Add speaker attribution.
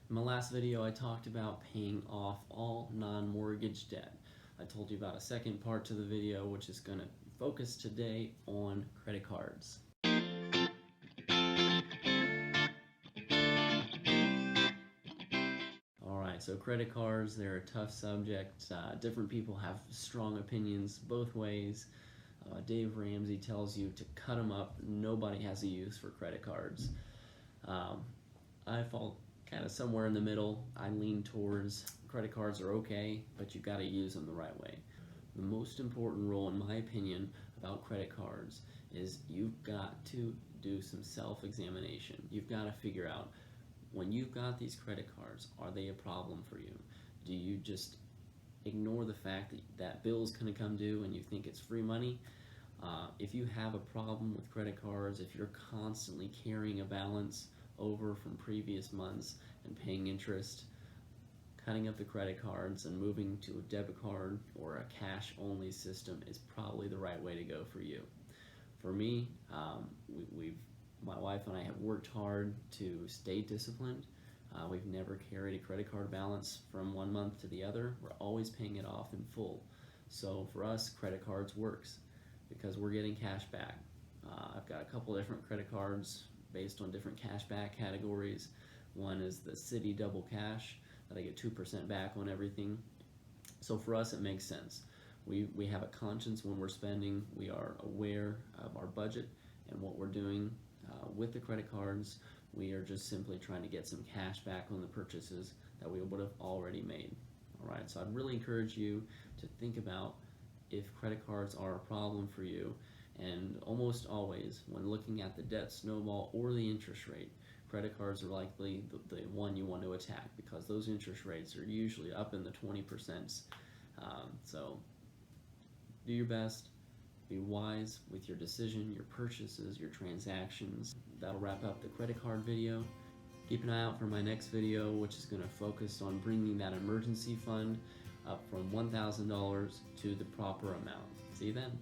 Speaker 1: In my last video, I talked about paying off all non-mortgage debt. I told you about a second part to the video, which is going to focus today on credit cards. Alright, so credit cards, they're a tough subject. Different people have strong opinions both ways. Dave Ramsey tells you to cut them up. Nobody has a use for credit cards. I fall kind of somewhere in the middle. I lean towards credit cards are okay, but you've got to use them the right way. The most important rule, in my opinion, about credit cards is you've got to do some self-examination. You've got to figure out, when you've got these credit cards, are they a problem for you? Do you just ignore the fact that bill's going to come due and you think it's free money? If you have a problem with credit cards, if you're constantly carrying a balance over from previous months and paying interest, cutting up the credit cards and moving to a debit card or a cash only system is probably the right way to go for you. For me, my wife and I have worked hard to stay disciplined. We've never carried a credit card balance from one month to the other. We're always paying it off in full. So for us, credit cards works because we're getting cash back. I've got a couple different credit cards based on different cash back categories. One is the Citi Double Cash that I get 2% back on everything. So for us, it makes sense. We have a conscience when we're spending. We are aware of our budget and what we're doing with the credit cards. We are just simply trying to get some cash back on the purchases that we would have already made. All right, so I'd really encourage you to think about if credit cards are a problem for you. And almost always, when looking at the debt snowball or the interest rate, credit cards are likely the one you want to attack because those interest rates are usually up in the 20%. So do your best. Be wise with your decision, your purchases, your transactions. That'll wrap up the credit card video. Keep an eye out for my next video, which is going to focus on bringing that emergency fund up from $1,000 to the proper amount. See you then.